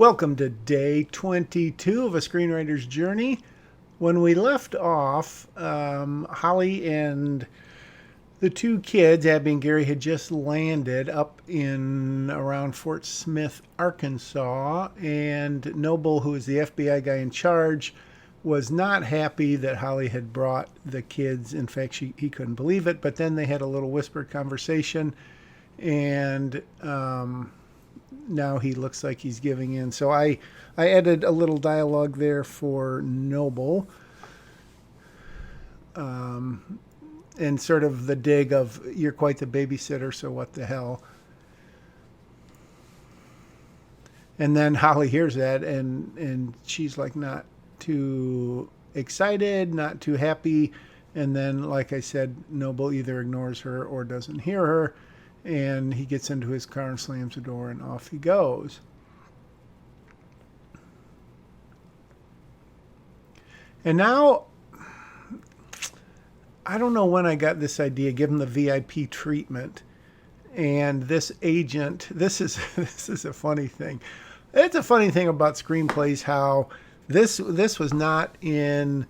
Welcome to day 22 of a screenwriter's journey. When we left off, Holly and the two kids, Abby and Gary, had just landed up in around Fort Smith, Arkansas, and Noble, who is the FBI guy in charge, was not happy that Holly had brought the kids. In fact, he couldn't believe it, but then they had a little whispered conversation, and now he looks like he's giving in. So I added a little dialogue there for Noble, and sort of the dig of, you're quite the babysitter, so what the hell. And then Holly hears that, and she's like not too excited, not too happy. And then, like I said, Noble either ignores her or doesn't hear her. And he gets into his car and slams the door, and off he goes. And now, I don't know when I got this idea, give him the VIP treatment. And this agent, this is a funny thing. It's a funny thing about screenplays, how this was not in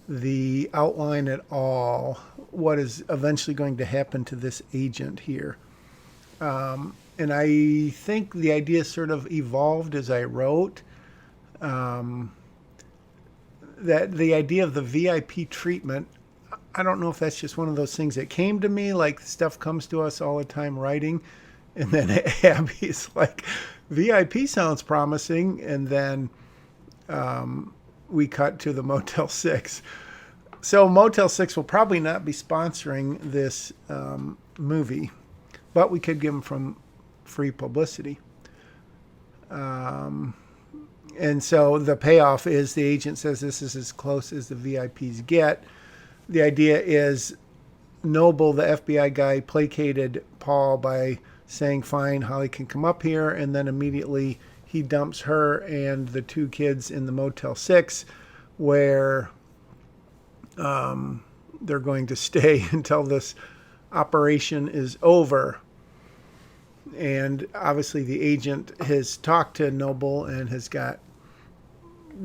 the outline at all, what is eventually going to happen to this agent here. And I think the idea sort of evolved as I wrote. That the idea of the VIP treatment, I don't know if that's just one of those things that came to me, like stuff comes to us all the time writing. And then Abby's like, VIP sounds promising. And then we cut to the Motel 6. So Motel 6 will probably not be sponsoring this movie, but we could give them from free publicity. And so the payoff is the agent says this is as close as the VIPs get. The idea is Noble, the FBI guy, placated Paul by saying, fine, Holly can come up here. And then immediately he dumps her and the two kids in the Motel 6, where they're going to stay until this operation is over. And obviously the agent has talked to Noble and has got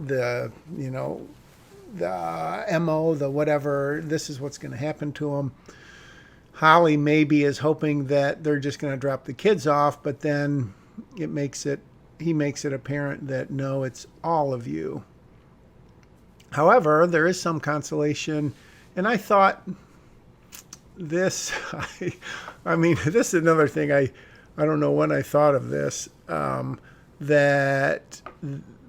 the MO, the whatever, this is what's going to happen to him. Holly maybe is hoping that they're just going to drop the kids off, but then he makes it apparent that no, it's all of you. However, there is some consolation, and I thought this, I mean, this is another thing I don't know when I thought of this, that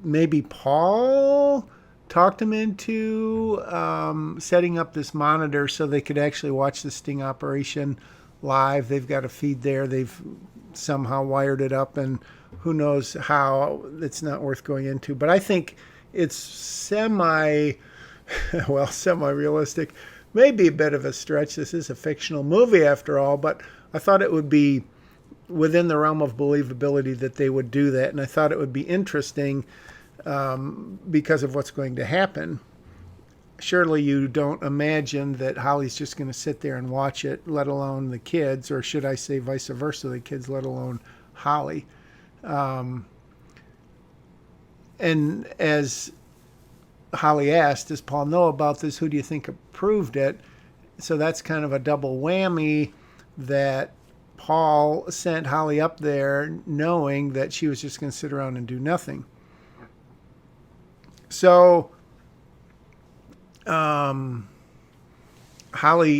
maybe Paul talked him into setting up this monitor so they could actually watch the sting operation live. They've got a feed there. They've somehow wired it up, and who knows how. It's not worth going into. But I think it's semi-realistic. Maybe a bit of a stretch. This is a fictional movie after all, but I thought it would be within the realm of believability that they would do that. And I thought it would be interesting because of what's going to happen. Surely you don't imagine that Holly's just going to sit there and watch it, let alone the kids, or should I say vice versa, the kids, let alone Holly. And as Holly asked, does Paul know about this? Who do you think approved it? So that's kind of a double whammy, that Paul sent Holly up there knowing that she was just going to sit around and do nothing. So Holly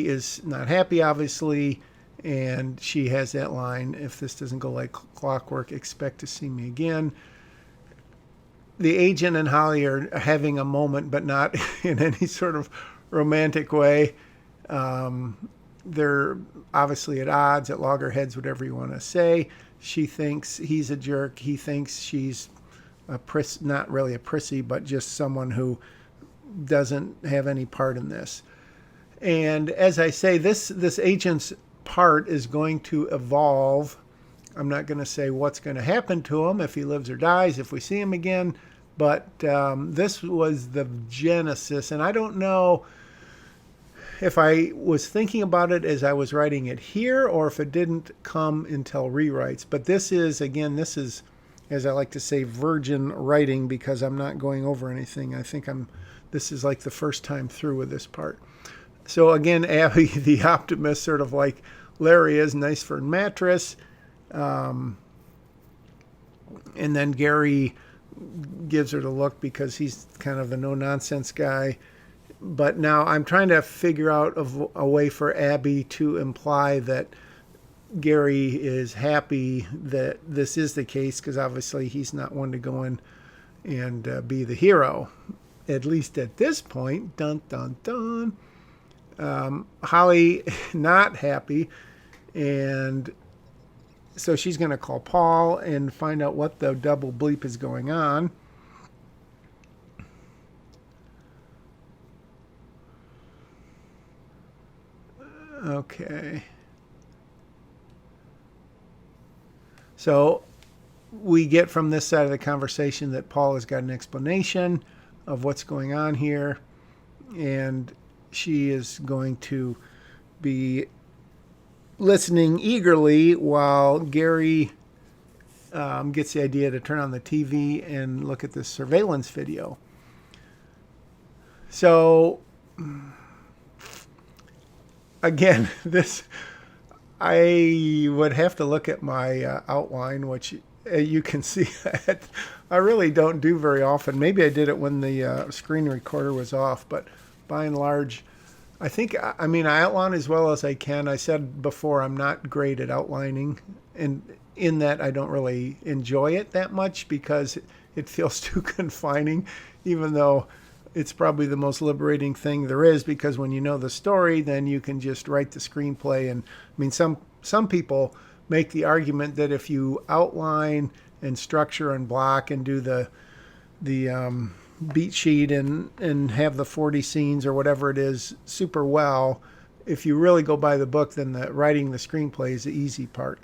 is not happy, obviously, and she has that line, if this doesn't go like clockwork, expect to see me again. The agent and Holly are having a moment, but not in any sort of romantic way. They're obviously at odds, at loggerheads, whatever you want to say. She thinks he's a jerk. He thinks she's not really a prissy, but just someone who doesn't have any part in this. And as I say, this agent's part is going to evolve. I'm not going to say what's going to happen to him, if he lives or dies, if we see him again. But this was the genesis. And I don't know if I was thinking about it as I was writing it here or if it didn't come until rewrites. But this is as I like to say, virgin writing because I'm not going over anything. I think this is like the first time through with this part. So again, Abby, the optimist, sort of like Larry is, nice for mattress. And then Gary gives her the look because he's kind of the no-nonsense guy. But now I'm trying to figure out a way for Abby to imply that Gary is happy that this is the case, because obviously he's not one to go in and be the hero, at least at this point. Dun, dun, dun. Holly not happy, and so she's going to call Paul and find out what the double bleep is going on. Okay. So we get from this side of the conversation that Paul has got an explanation of what's going on here, and she is going to be listening eagerly while Gary gets the idea to turn on the TV and look at this surveillance video. So, again, I would have to look at my outline, which you can see that I really don't do very often. Maybe I did it when the screen recorder was off, but by and large, I outline as well as I can. I said before, I'm not great at outlining, and in that I don't really enjoy it that much because it feels too confining, even though it's probably the most liberating thing there is, because when you know the story, then you can just write the screenplay. And I mean, some people make the argument that if you outline and structure and block and do the beat sheet and have the 40 scenes or whatever it is super well, if you really go by the book, then writing the screenplay is the easy part.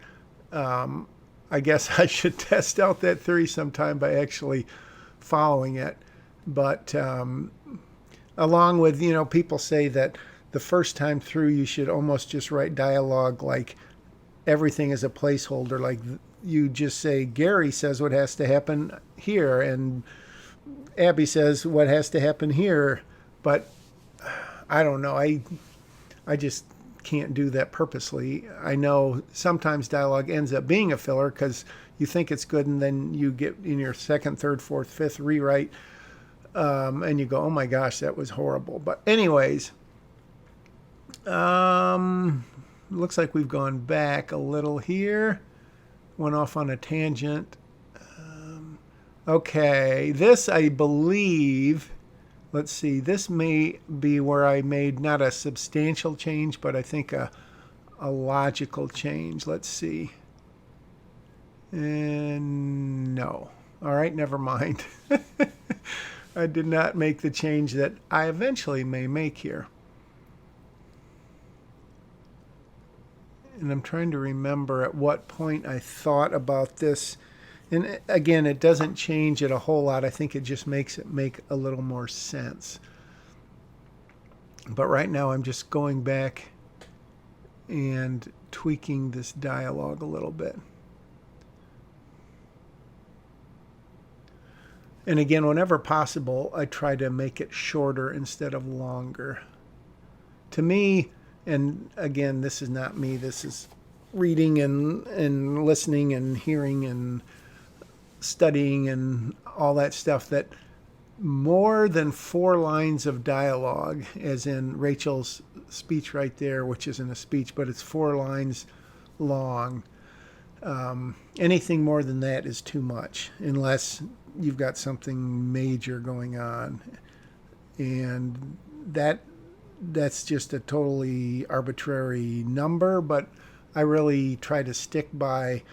I guess I should test out that theory sometime by actually following it. But along with, people say that the first time through you should almost just write dialogue like everything is a placeholder. Like you just say, Gary says what has to happen here, and Abby says what has to happen here. But I don't know. I just can't do that purposely. I know sometimes dialogue ends up being a filler because you think it's good, and then you get in your second, third, fourth, fifth rewrite, and you go, oh my gosh, that was horrible. But anyways, looks like we've gone back a little here. Went off on a tangent. Okay, this I believe, let's see, this may be where I made not a substantial change, but I think a logical change. Let's see. And no. All right, never mind. I did not make the change that I eventually may make here. And I'm trying to remember at what point I thought about this. And again, it doesn't change it a whole lot. I think it just makes it make a little more sense. But right now I'm just going back and tweaking this dialogue a little bit. And again, whenever possible, I try to make it shorter instead of longer. To me, and again, this is not me, this is reading and listening and hearing and studying and all that stuff, that more than 4 lines of dialogue, as in Rachel's speech right there, which isn't a speech, but it's 4 lines long. Anything more than that is too much, unless you've got something major going on. And that's just a totally arbitrary number, but I really try to stick by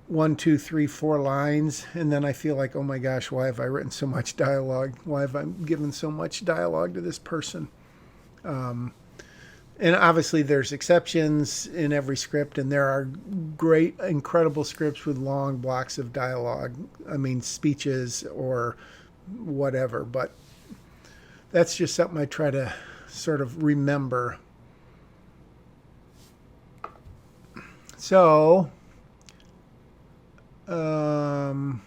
1, 2, 3, 4 lines, and then I feel like, oh my gosh, why have I written so much dialogue? Why have I given so much dialogue to this person? And obviously there's exceptions in every script, and there are great, incredible scripts with long blocks of dialogue. I mean, speeches or whatever, but that's just something I try to sort of remember. So Um,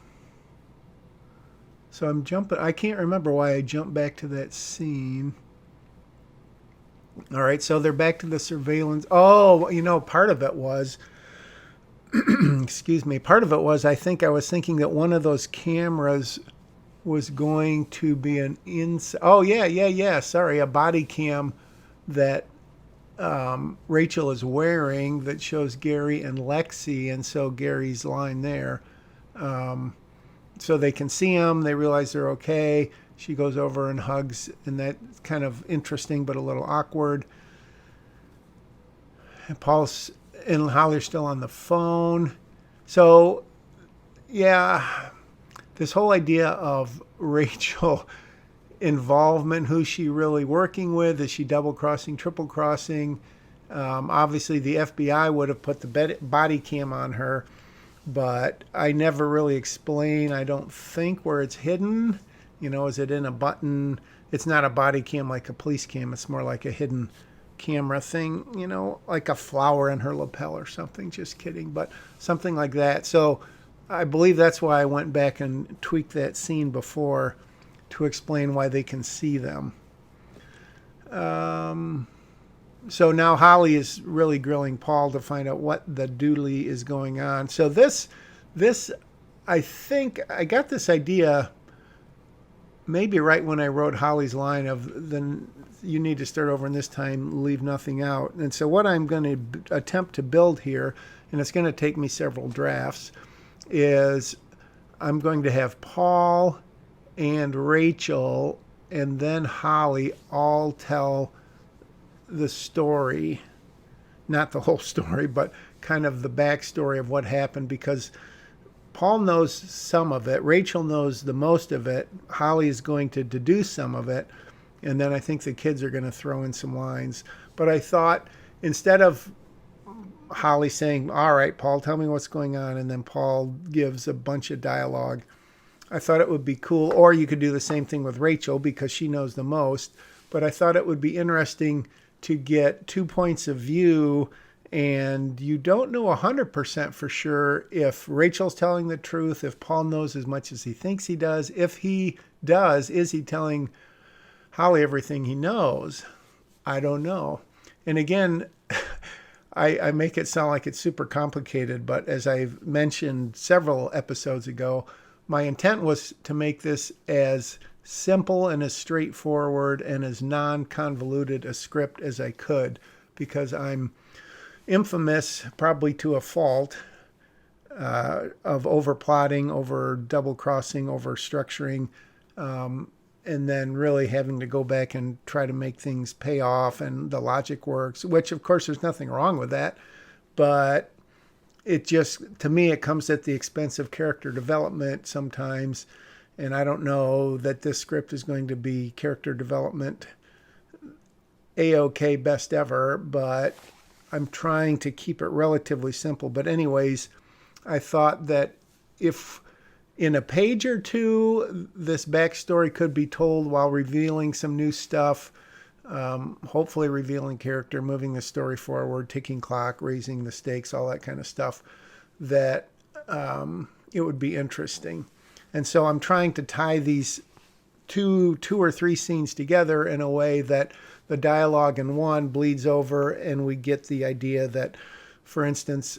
so I'm jumping. I can't remember why I jumped back to that scene. All right, so they're back to the surveillance. Oh, part of it was, excuse me, part of it was I think I was thinking that one of those cameras was going to be an Oh, yeah. Sorry, a body cam that Rachel is wearing that shows Gary and Lexi, and so Gary's line there. So they can see him. They realize they're okay. She goes over and hugs, and that's kind of interesting but a little awkward. And Paul's and Holly are still on the phone. So, yeah, this whole idea of Rachel involvement, who's she really working with? Is she double crossing, triple crossing? Obviously, the FBI would have put the body cam on her, but I never really explain, I don't think, where it's hidden. Is it in a button? It's not a body cam like a police cam. It's more like a hidden camera thing, like a flower in her lapel or something. Just kidding, but something like that. So I believe that's why I went back and tweaked that scene before to explain why they can see them. So now Holly is really grilling Paul to find out what the doodly is going on. So this, I think I got this idea maybe right when I wrote Holly's line of then you need to start over and this time leave nothing out. And so what I'm going to attempt to build here, and it's going to take me several drafts, is I'm going to have Paul and Rachel and then Holly all tell the story, not the whole story, but kind of the backstory of what happened, because Paul knows some of it. Rachel knows the most of it. Holly is going to deduce some of it. And then I think the kids are going to throw in some lines. But I thought instead of Holly saying, all right, Paul, tell me what's going on, and then Paul gives a bunch of dialogue, I thought it would be cool. Or you could do the same thing with Rachel because she knows the most. But I thought it would be interesting to get 2 points of view, and you don't know 100% for sure if Rachel's telling the truth, if Paul knows as much as he thinks he does. If he does, is he telling Holly everything he knows? I don't know. And again, I make it sound like it's super complicated, but as I've mentioned several episodes ago, my intent was to make this as simple and as straightforward and as non-convoluted a script as I could, because I'm infamous, probably to a fault, of over-plotting, over double-crossing, over-structuring, and then really having to go back and try to make things pay off and the logic works, which, of course, there's nothing wrong with that. But it just, to me, it comes at the expense of character development sometimes. And I don't know that this script is going to be character development A-OK best ever, but I'm trying to keep it relatively simple. But anyways, I thought that if in a page or two, this backstory could be told while revealing some new stuff, hopefully revealing character, moving the story forward, ticking clock, raising the stakes, all that kind of stuff, that it would be interesting. And so I'm trying to tie these two or three scenes together in a way that the dialogue in one bleeds over and we get the idea that, for instance,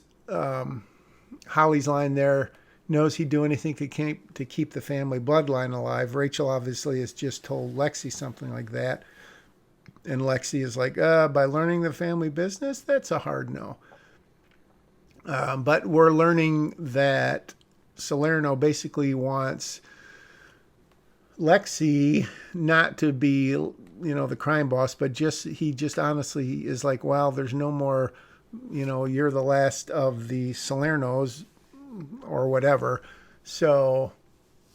Holly's line there, knows he'd do anything to keep the family bloodline alive. Rachel obviously has just told Lexi something like that. And Lexi is like, by learning the family business, that's a hard no. But we're learning that Salerno basically wants Lexi not to be, the crime boss, but he just honestly is like, well, there's no more, you're the last of the Salernos or whatever. So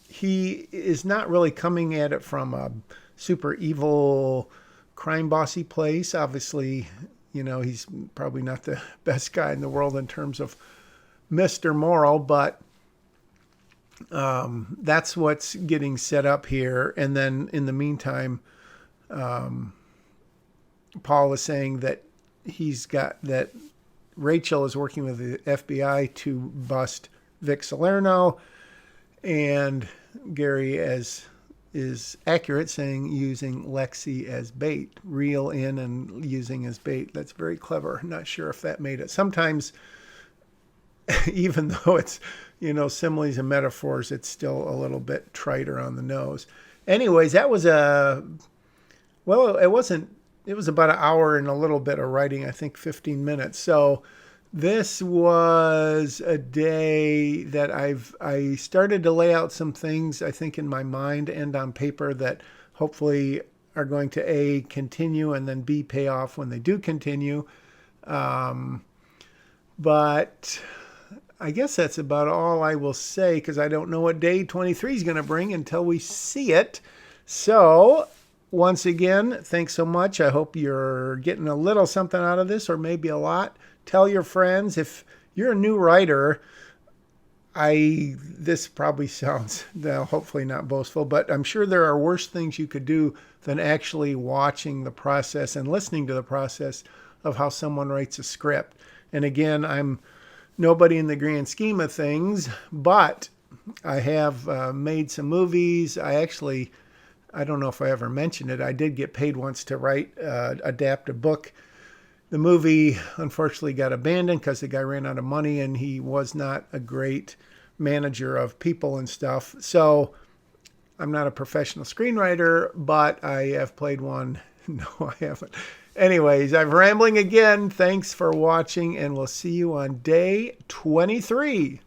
he is not really coming at it from a super evil crime bossy place. Obviously, he's probably not the best guy in the world in terms of Mr. Moral, but that's what's getting set up here. And then in the meantime, Paul is saying that that Rachel is working with the FBI to bust Vic Salerno, and Gary is accurate, saying using Lexi as bait, reel in and using as bait. That's very clever. Not sure if that made it. Sometimes, even though it's, similes and metaphors, it's still a little bit triter on the nose. Anyways, that was it was about an hour and a little bit of writing, I think 15 minutes. So this was a day that I started to lay out some things, I think, in my mind and on paper that hopefully are going to A, continue, and then B, pay off when they do continue. But I guess that's about all I will say, because I don't know what day 23 is going to bring until we see it. So once again, thanks so much. I hope you're getting a little something out of this, or maybe a lot. Tell your friends. If you're a new writer, this probably sounds, hopefully not boastful, but I'm sure there are worse things you could do than actually watching the process and listening to the process of how someone writes a script. And again, I'm nobody in the grand scheme of things, but I have made some movies. I don't know if I ever mentioned it. I did get paid once to adapt a book. The movie unfortunately got abandoned because the guy ran out of money and he was not a great manager of people and stuff. So I'm not a professional screenwriter, but I have played one. No, I haven't. Anyways, I'm rambling again. Thanks for watching, and we'll see you on day 23.